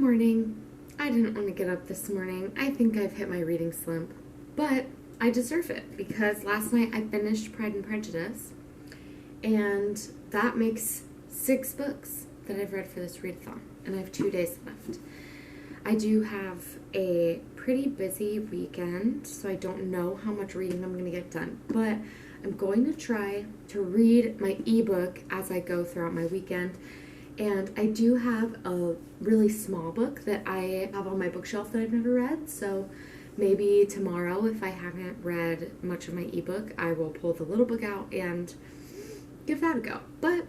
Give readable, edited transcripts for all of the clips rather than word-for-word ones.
Good morning. I didn't want to get up this morning. I think I've hit my reading slump, but I deserve it because last night I finished Pride and Prejudice, and that makes 6 books that I've read for this readathon, and I have 2 days left. I do have a pretty busy weekend, so I don't know how much reading I'm going to get done, but I'm going to try to read my ebook as I go throughout my weekend. And I do have a really small book that I have on my bookshelf that I've never read, so maybe tomorrow, if I haven't read much of my ebook, I will pull the little book out and give that a go. But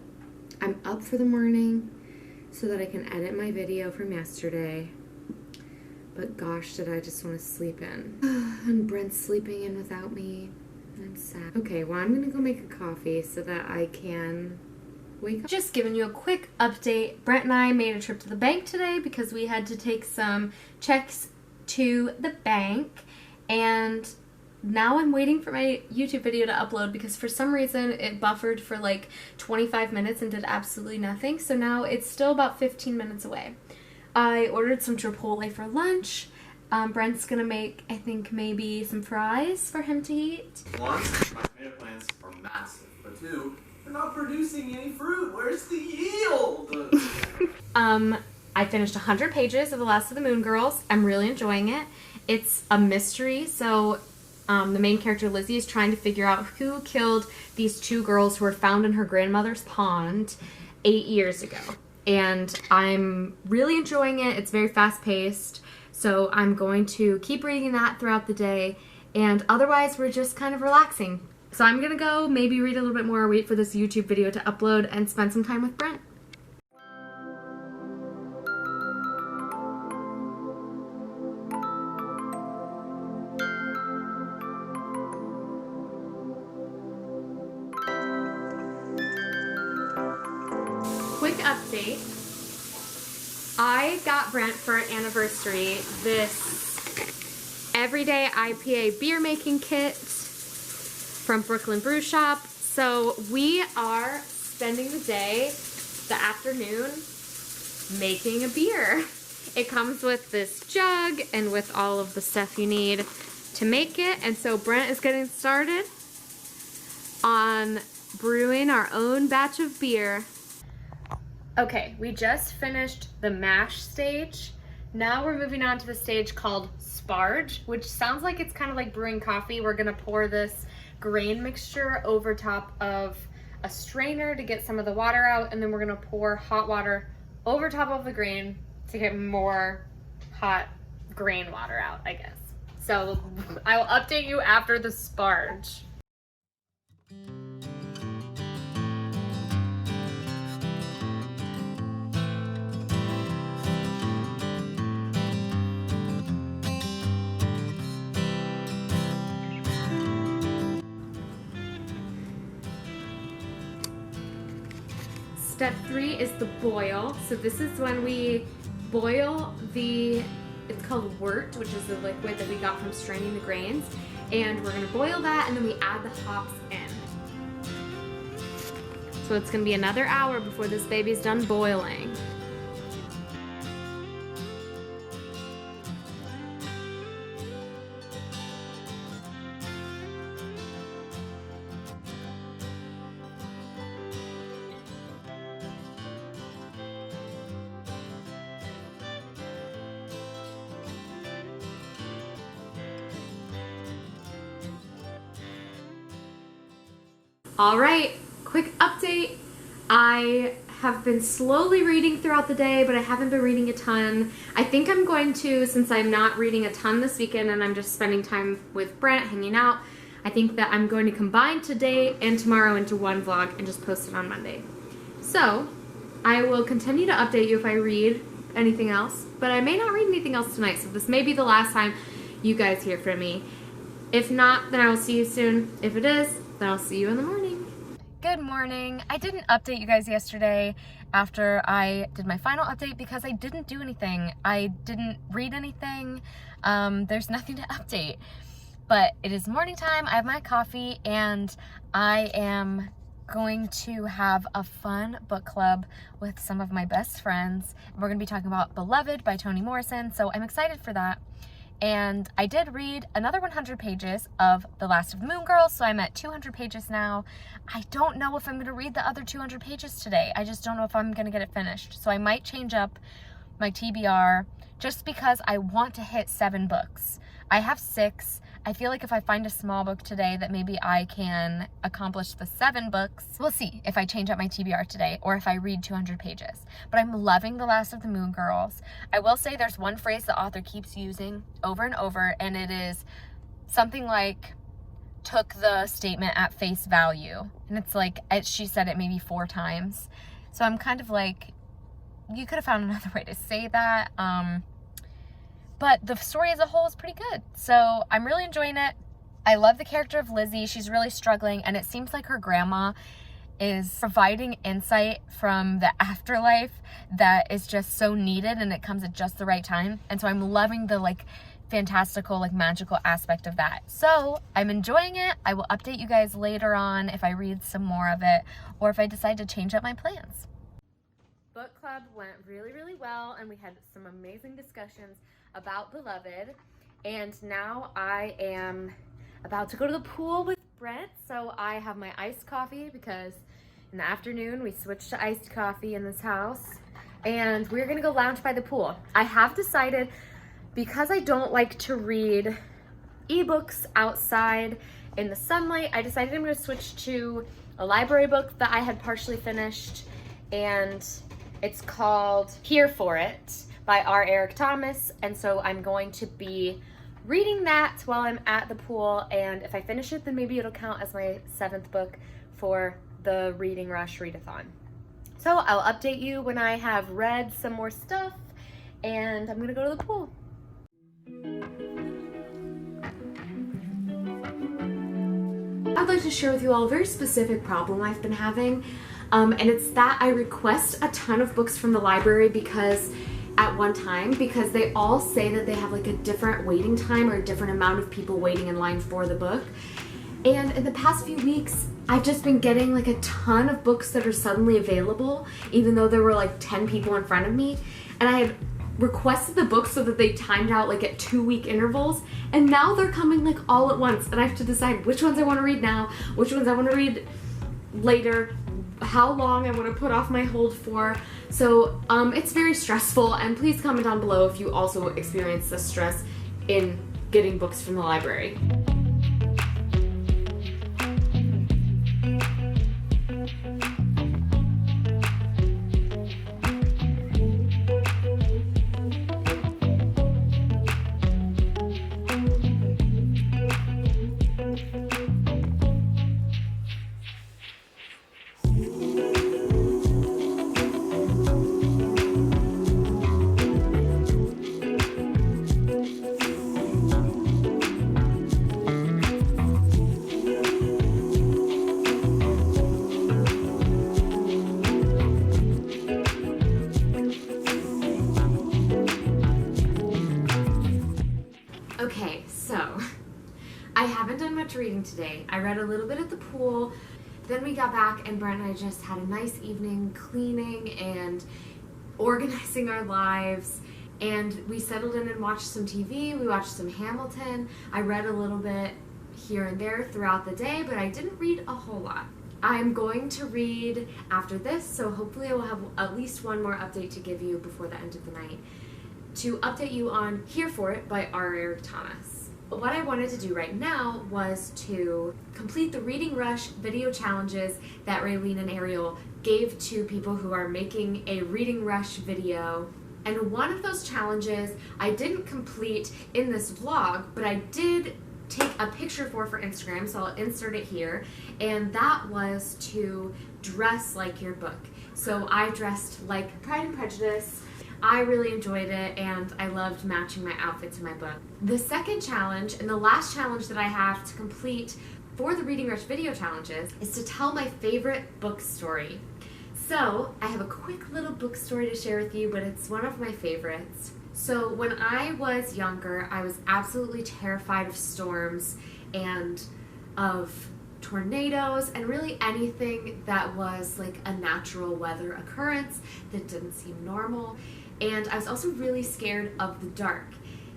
I'm up for the morning so that I can edit my video from yesterday. But gosh, did I just want to sleep in. And Brent's sleeping in without me. I'm sad. Okay, well, I'm gonna go make a coffee so that I can wake up. Just giving you a quick update. Brent and I made a trip to the bank today because we had to take some checks to the bank, and now I'm waiting for my YouTube video to upload because for some reason it buffered for like 25 minutes and did absolutely nothing, so now it's still about 15 minutes away. I ordered some Chipotle for lunch. Brent's gonna make, I think, maybe some fries for him to eat. 1, my tomato plants are massive, but 2, they're not producing any fruit. Where's the yield? I finished 100 pages of The Last of the Moon Girls. I'm really enjoying it. It's a mystery, so the main character Lizzie is trying to figure out who killed these 2 girls who were found in her grandmother's pond 8 years ago. And I'm really enjoying it. It's very fast-paced, so I'm going to keep reading that throughout the day, and otherwise we're just kind of relaxing. So I'm gonna go maybe read a little bit more, wait for this YouTube video to upload, and spend some time with Brent. Quick update. I got Brent for an anniversary this everyday IPA beer making kit from Brooklyn Brew Shop. So we are spending the afternoon making a beer. It comes with this jug and with all of the stuff you need to make it. And so Brent is getting started on brewing our own batch of beer. Okay, we just finished the mash stage. Now we're moving on to the stage called sparge, which sounds like it's kind of like brewing coffee. We're gonna pour this grain mixture over top of a strainer to get some of the water out, and then we're gonna pour hot water over top of the grain to get more hot grain water out, I guess. So I will update you after the sparge. Step 3 is the boil. So this is when we boil it's called wort, which is the liquid that we got from straining the grains. And we're gonna boil that, and then we add the hops in. So it's gonna be another hour before this baby's done boiling. All right, quick update. I have been slowly reading throughout the day, but I haven't been reading a ton. I think I'm going to, since I'm not reading a ton this weekend and I'm just spending time with Brent, hanging out, I think that I'm going to combine today and tomorrow into one vlog and just post it on Monday. So, I will continue to update you if I read anything else, but I may not read anything else tonight, so this may be the last time you guys hear from me. If not, then I will see you soon. If it is, then I'll see you in the morning. Good morning. I didn't update you guys yesterday after I did my final update because I didn't do anything. I didn't read anything. There's nothing to update. But it is morning time. I have my coffee and I am going to have a fun book club with some of my best friends. We're going to be talking about Beloved by Toni Morrison, so I'm excited for that. And I did read another 100 pages of The Last of the Moon Girls, so I'm at 200 pages now. I don't know if I'm going to read the other 200 pages today. I just don't know if I'm going to get it finished. So I might change up my TBR just because I want to hit 7 books. I have 6. I feel like if I find a small book today that maybe I can accomplish the 7 books. We'll see if I change up my TBR today or if I read 200 pages. But I'm loving The Last of the Moon Girls. I will say there's one phrase the author keeps using over and over, and it is something like, took the statement at face value. And it's like, she said it maybe 4 times. So I'm kind of like, you could have found another way to say that. But the story as a whole is pretty good. So I'm really enjoying it. I love the character of Lizzie. She's really struggling, and it seems like her grandma is providing insight from the afterlife that is just so needed, and it comes at just the right time. And so I'm loving the fantastical, magical aspect of that. So I'm enjoying it. I will update you guys later on if I read some more of it or if I decide to change up my plans. Book club went really, really well, and we had some amazing discussions about Beloved. And now I am about to go to the pool with Brent. So I have my iced coffee because in the afternoon we switched to iced coffee in this house, and we're gonna go lounge by the pool. I have decided, because I don't like to read ebooks outside in the sunlight, I decided I'm gonna switch to a library book that I had partially finished, and it's called Here For It by R. Eric Thomas. And so I'm going to be reading that while I'm at the pool, and if I finish it, then maybe it'll count as my 7th book for the Reading Rush Readathon. So I'll update you when I have read some more stuff, and I'm gonna go to the pool. I'd like to share with you all a very specific problem I've been having, and it's that I request a ton of books from the library at one time because they all say that they have a different waiting time or a different amount of people waiting in line for the book. And in the past few weeks, I've just been getting a ton of books that are suddenly available, even though there were 10 people in front of me. And I had requested the books so that they timed out at 2-week intervals, and now they're coming all at once, and I have to decide which ones I want to read now, which ones I want to read later, how long I want to put off my hold for. So it's very stressful, and please comment down below if you also experience the stress in getting books from the library. Okay, so I haven't done much reading today. I read a little bit at the pool, then we got back and Brent and I just had a nice evening cleaning and organizing our lives, and we settled in and watched some TV. We watched some Hamilton. I read a little bit here and there throughout the day, but I didn't read a whole lot. I'm going to read after this, so hopefully I will have at least one more update to give you before the end of the night, to update you on Here For It by R. Eric Thomas. But what I wanted to do right now was to complete the Reading Rush video challenges that Raylene and Ariel gave to people who are making a Reading Rush video. And one of those challenges I didn't complete in this vlog, but I did take a picture for Instagram, so I'll insert it here, and that was to dress like your book. So I dressed like Pride and Prejudice. I really enjoyed it, and I loved matching my outfit to my book. The second challenge, and the last challenge that I have to complete for the Reading Rush video challenges, is to tell my favorite book story. So I have a quick little book story to share with you, but it's one of my favorites. So when I was younger, I was absolutely terrified of storms and of tornadoes, and really anything that was like a natural weather occurrence that didn't seem normal. And I was also really scared of the dark.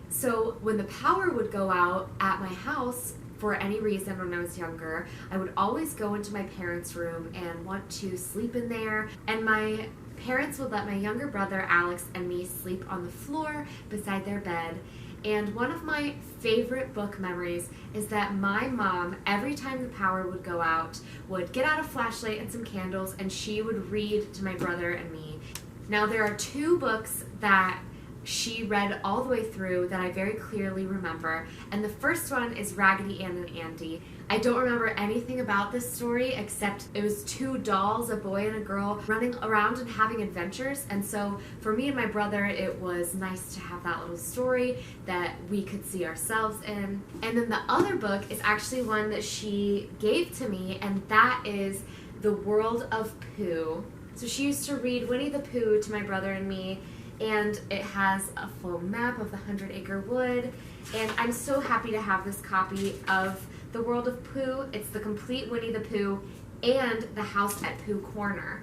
So when the power would go out at my house for any reason when I was younger, I would always go into my parents' room and want to sleep in there. And my parents would let my younger brother Alex and me sleep on the floor beside their bed. And one of my favorite book memories is that my mom, every time the power would go out, would get out a flashlight and some candles, and she would read to my brother and me. Now, there are 2 books that she read all the way through that I very clearly remember, and the first one is Raggedy Ann and Andy. I don't remember anything about this story except it was 2 dolls, a boy and a girl, running around and having adventures, and so for me and my brother it was nice to have that little story that we could see ourselves in. And then the other book is actually one that she gave to me, and that is The World of Pooh. So she used to read Winnie the Pooh to my brother and me, and it has a full map of the 100-acre wood, and I'm so happy to have this copy of The World of Pooh. It's the complete Winnie the Pooh and the House at Pooh Corner.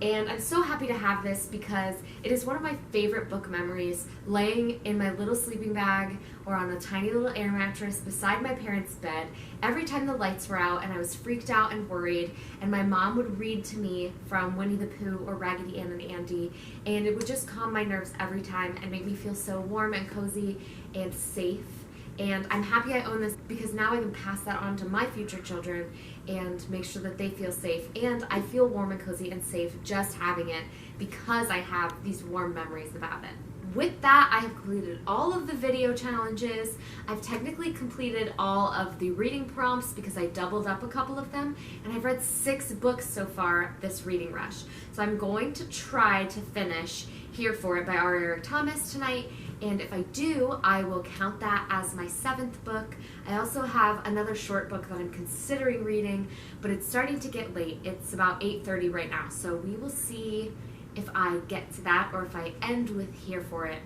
And I'm so happy to have this because it is one of my favorite book memories, laying in my little sleeping bag or on a tiny little air mattress beside my parents' bed every time the lights were out and I was freaked out and worried, and my mom would read to me from Winnie the Pooh or Raggedy Ann and Andy, and it would just calm my nerves every time and make me feel so warm and cozy and safe. And I'm happy I own this because now I can pass that on to my future children and make sure that they feel safe. And I feel warm and cozy and safe just having it because I have these warm memories about it. With that, I have completed all of the video challenges. I've technically completed all of the reading prompts because I doubled up a couple of them, and I've read 6 books so far this reading rush. So I'm going to try to finish Here For It by R. Eric Thomas tonight, and if I do, I will count that as my 7th book. I also have another short book that I'm considering reading, but it's starting to get late. It's about 8:30 right now, so we will see if I get to that or if I end with Here For It.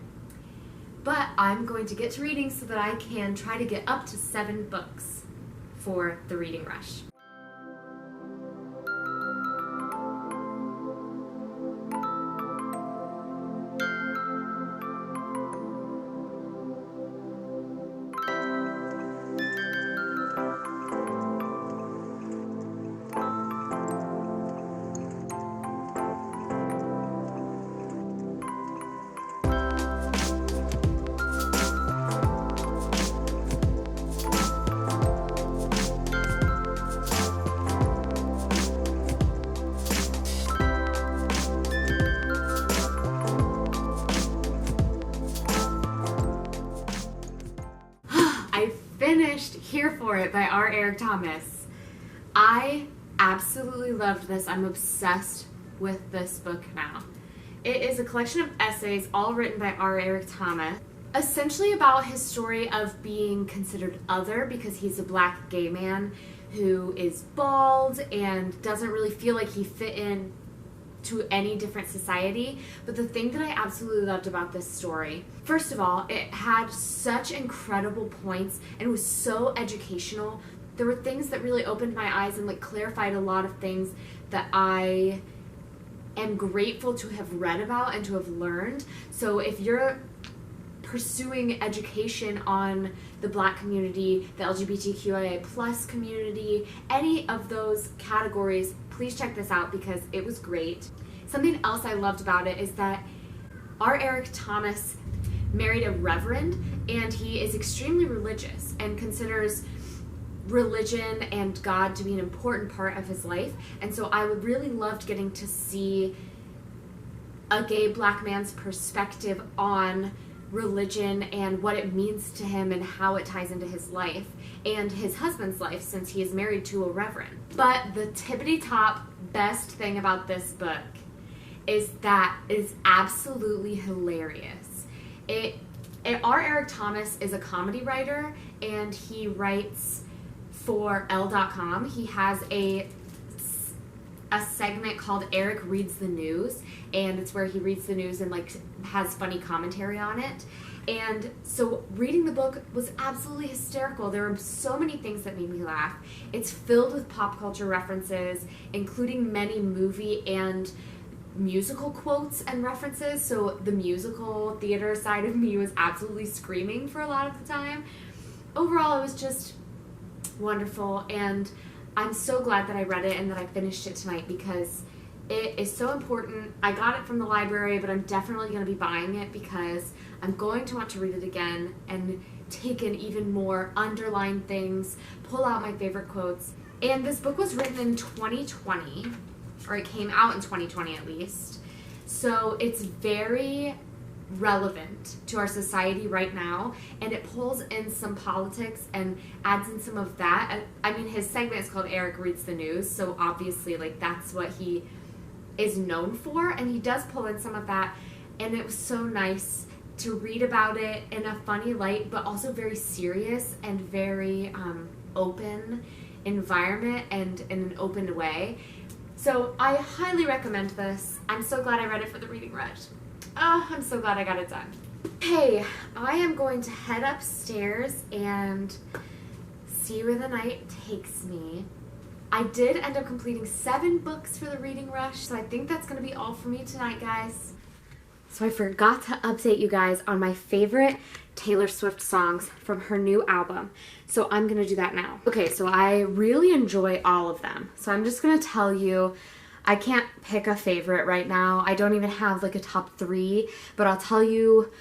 But I'm going to get to reading so that I can try to get up to 7 books for the reading rush. Finished Here For It by R. Eric Thomas. I absolutely loved this. I'm obsessed with this book now. It is a collection of essays all written by R. Eric Thomas, essentially about his story of being considered other because he's a black gay man who is bald and doesn't really feel like he fit in to any different society. But the thing that I absolutely loved about this story, first of all, it had such incredible points and it was so educational. There were things that really opened my eyes and like clarified a lot of things that I am grateful to have read about and to have learned. So if you're pursuing education on the black community, the LGBTQIA plus community, any of those categories, please check this out because it was great. Something else I loved about it is that R. Eric Thomas married a reverend, and he is extremely religious and considers religion and God to be an important part of his life. And so I would really loved getting to see a gay black man's perspective on religion and what it means to him and how it ties into his life and his husband's life since he is married to a reverend. But the tippity top best thing about this book is that it is absolutely hilarious. R. Eric Thomas is a comedy writer and he writes for Elle.com. He has a a segment called Eric Reads the News, and it's where he reads the news and like has funny commentary on it. And so reading the book was absolutely hysterical. There were so many things that made me laugh. It's filled with pop culture references, including many movie and musical quotes and references. So the musical theater side of me was absolutely screaming for a lot of the time. Overall, it was just wonderful, and I'm so glad that I read it and that I finished it tonight because it is so important. I got it from the library, but I'm definitely going to be buying it because I'm going to want to read it again and take in even more, underline things, pull out my favorite quotes. And this book was written in 2020, or it came out in 2020 at least. So it's very relevant to our society right now, and it pulls in some politics and adds in some of that. I mean, his segment is called Eric Reads the News, so obviously like that's what he is known for, and he does pull in some of that, and it was so nice to read about it in a funny light, but also very serious and very open environment and in an open way. So I highly recommend this. I'm so glad I read it for the reading rush. Oh, I'm so glad I got it done. Okay, I am going to head upstairs and see where the night takes me. I did end up completing 7 books for the reading rush, so I think that's going to be all for me tonight, guys. So I forgot to update you guys on my favorite Taylor Swift songs from her new album. So I'm going to do that now. Okay, so I really enjoy all of them. So I'm just going to tell you, I can't pick a favorite right now. I don't even have like a top 3, but I'll tell you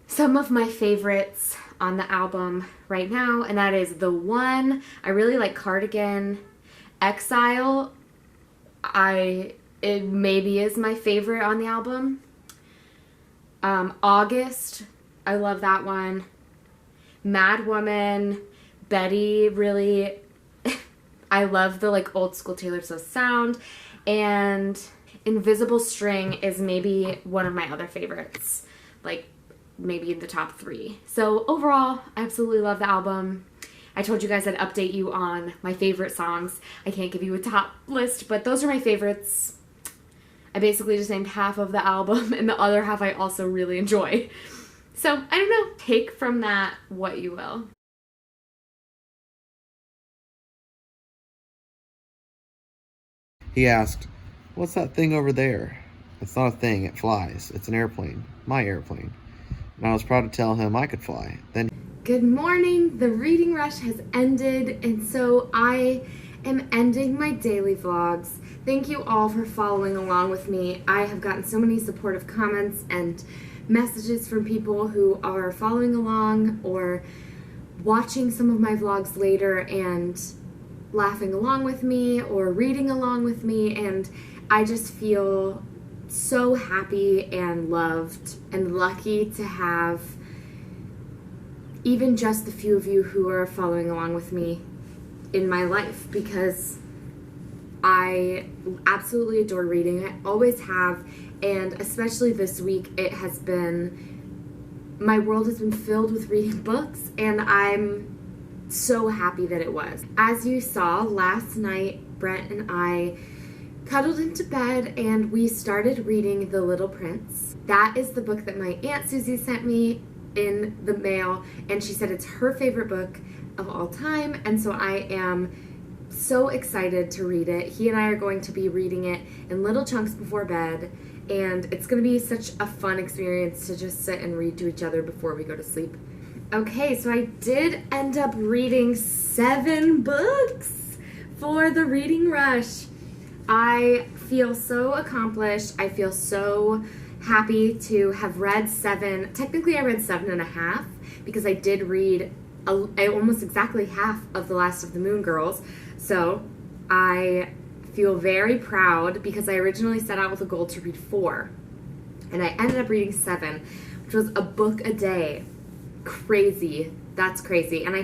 some of my favorites on the album right now, and that is The One. I really like Cardigan. Exile, it maybe is my favorite on the album. August, I love that one. Mad Woman, Betty, really, I love the like old school Taylor Swift sound. And Invisible String is maybe one of my other favorites, like maybe in the top 3. So overall, I absolutely love the album. I told you guys I'd update you on my favorite songs. I can't give you a top list, but those are my favorites. I basically just named half of the album, and the other half I also really enjoy. So, I don't know. Take from that what you will. He asked, "What's that thing over there?" "It's not a thing, it flies. It's an airplane. My airplane." And I was proud to tell him I could fly. Then, Good morning. The reading rush has ended, and so I am ending my daily vlogs. Thank you all for following along with me. I have gotten so many supportive comments and messages from people who are following along or watching some of my vlogs later and laughing along with me or reading along with me, and I just feel so happy and loved and lucky to have even just the few of you who are following along with me in my life, because I absolutely adore reading. I always have, and especially this week, it has been, my world has been filled with reading books, and I'm so happy that it was. As you saw last night, Brent and I cuddled into bed and we started reading The Little Prince. That is the book that my Aunt Susie sent me in the mail, and she said it's her favorite book of all time, and so I am so excited to read it. He and I are going to be reading it in little chunks before bed, and it's going to be such a fun experience to just sit and read to each other before we go to sleep. Okay, so I did end up reading 7 books for the reading rush. I feel so accomplished. I feel so happy to have read 7. Technically, I read 7.5 because I did read almost exactly half of The Last of the Moon Girls. So I feel very proud because I originally set out with a goal to read 4, and I ended up reading 7, which was a book a day. Crazy. That's crazy. And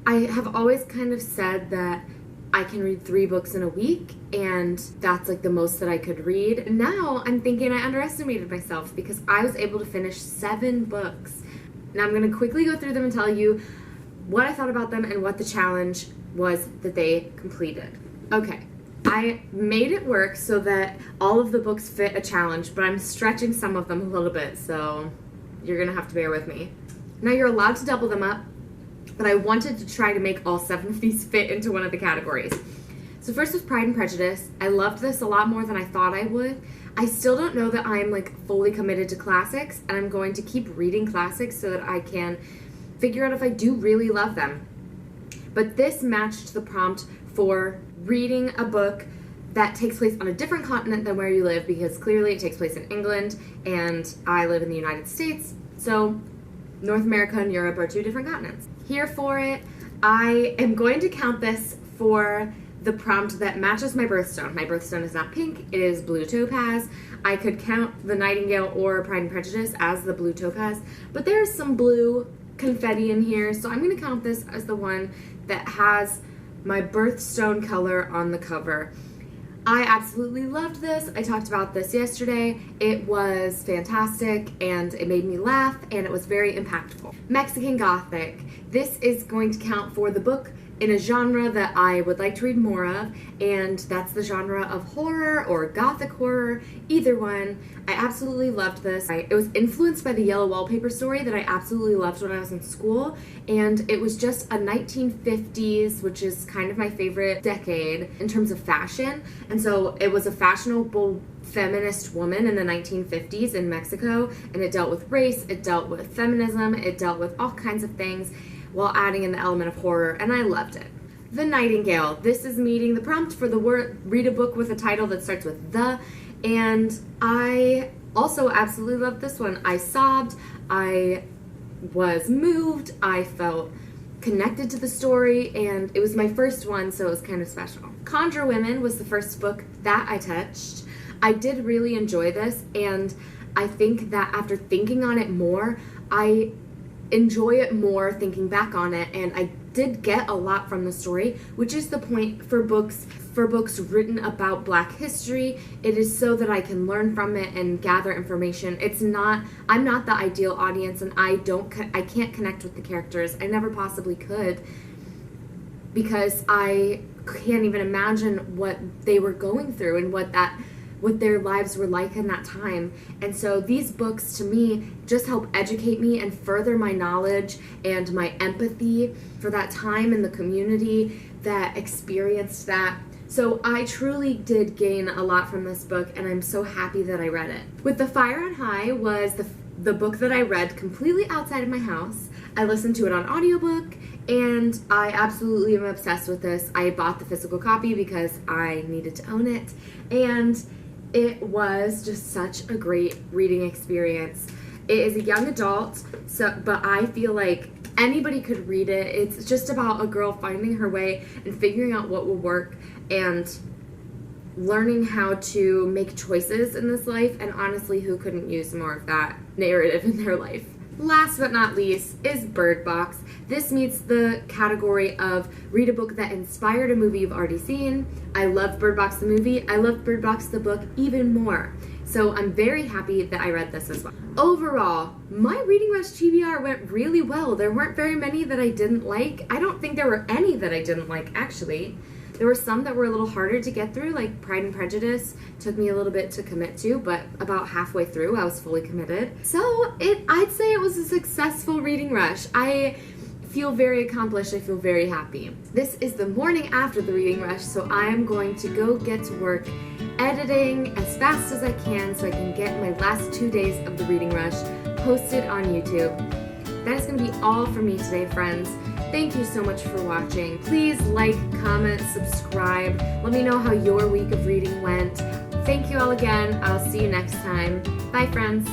I have always kind of said that I can read 3 books in a week, and that's like the most that I could read. Now I'm thinking I underestimated myself because I was able to finish 7 books. Now I'm going to quickly go through them and tell you what I thought about them and what the challenge was that they completed. Okay, I made it work so that all of the books fit a challenge, but I'm stretching some of them a little bit, so you're gonna have to bear with me. Now you're allowed to double them up, but I wanted to try to make all 7 of these fit into one of the categories. So first was Pride and Prejudice. I loved this a lot more than I thought I would. I still don't know that I'm like fully committed to classics, and I'm going to keep reading classics so that I can figure out if I do really love them. But this matched the prompt for reading a book that takes place on a different continent than where you live, because clearly it takes place in England and I live in the United States. So North America and Europe are 2 different continents. Here for it, I am going to count this for the prompt that matches my birthstone. My birthstone is not pink, it is blue topaz. I could count The Nightingale or Pride and Prejudice as the blue topaz, but there's some blue confetti in here, so I'm going to count this as the one that has my birthstone color on the cover. I absolutely loved this. I talked about this yesterday. It was fantastic and it made me laugh and it was very impactful. Mexican Gothic. This is going to count for the book in a genre that I would like to read more of, and that's the genre of horror or gothic horror, either one. I absolutely loved this. It was influenced by the Yellow Wallpaper story that I absolutely loved when I was in school, and it was just a 1950s, which is kind of my favorite decade in terms of fashion, and so it was a fashionable feminist woman in the 1950s in Mexico, and it dealt with race, it dealt with feminism, it dealt with all kinds of things, while adding in the element of horror, and I loved it. The Nightingale. This is meeting the prompt for the word, read a book with a title that starts with the, and I also absolutely loved this one. I sobbed, I was moved, I felt connected to the story, and it was my first one, so it was kind of special. Conjure Women was the first book that I touched. I did really enjoy this, and I think that after thinking on it more, I enjoy it more thinking back on it, and I did get a lot from the story, which is the point for books written about Black history. It is so that I can learn from it and gather information. I'm not the ideal audience, and I can't connect with the characters. I never possibly could, because I can't even imagine what they were going through and what their lives were like in that time. And so these books to me just help educate me and further my knowledge and my empathy for that time in the community that experienced that. So I truly did gain a lot from this book, and I'm so happy that I read it. With the Fire on High was the book that I read completely outside of my house. I listened to it on audiobook, and I absolutely am obsessed with this. I bought the physical copy because I needed to own it, and it was just such a great reading experience. It is a young adult, but I feel like anybody could read it. It's just about a girl finding her way and figuring out what will work and learning how to make choices in this life, and honestly, who couldn't use more of that narrative in their life? Last but not least is Bird Box. This meets the category of read a book that inspired a movie you've already seen. I love Bird Box the movie. I love Bird Box the book even more. So I'm very happy that I read this as well. Overall, my Reading Rush TBR went really well. There weren't very many that I didn't like. I don't think there were any that I didn't like, actually. There were some that were a little harder to get through, like Pride and Prejudice took me a little bit to commit to, but about halfway through I was fully committed. So I'd say it was a successful reading rush. I feel very accomplished. I feel very happy. This is the morning after the reading rush, so I am going to go get to work editing as fast as I can so I can get my last 2 days of the reading rush posted on YouTube. That is going to be all for me today, friends. Thank you so much for watching. Please like, comment, subscribe. Let me know how your week of reading went. Thank you all again. I'll see you next time. Bye, friends.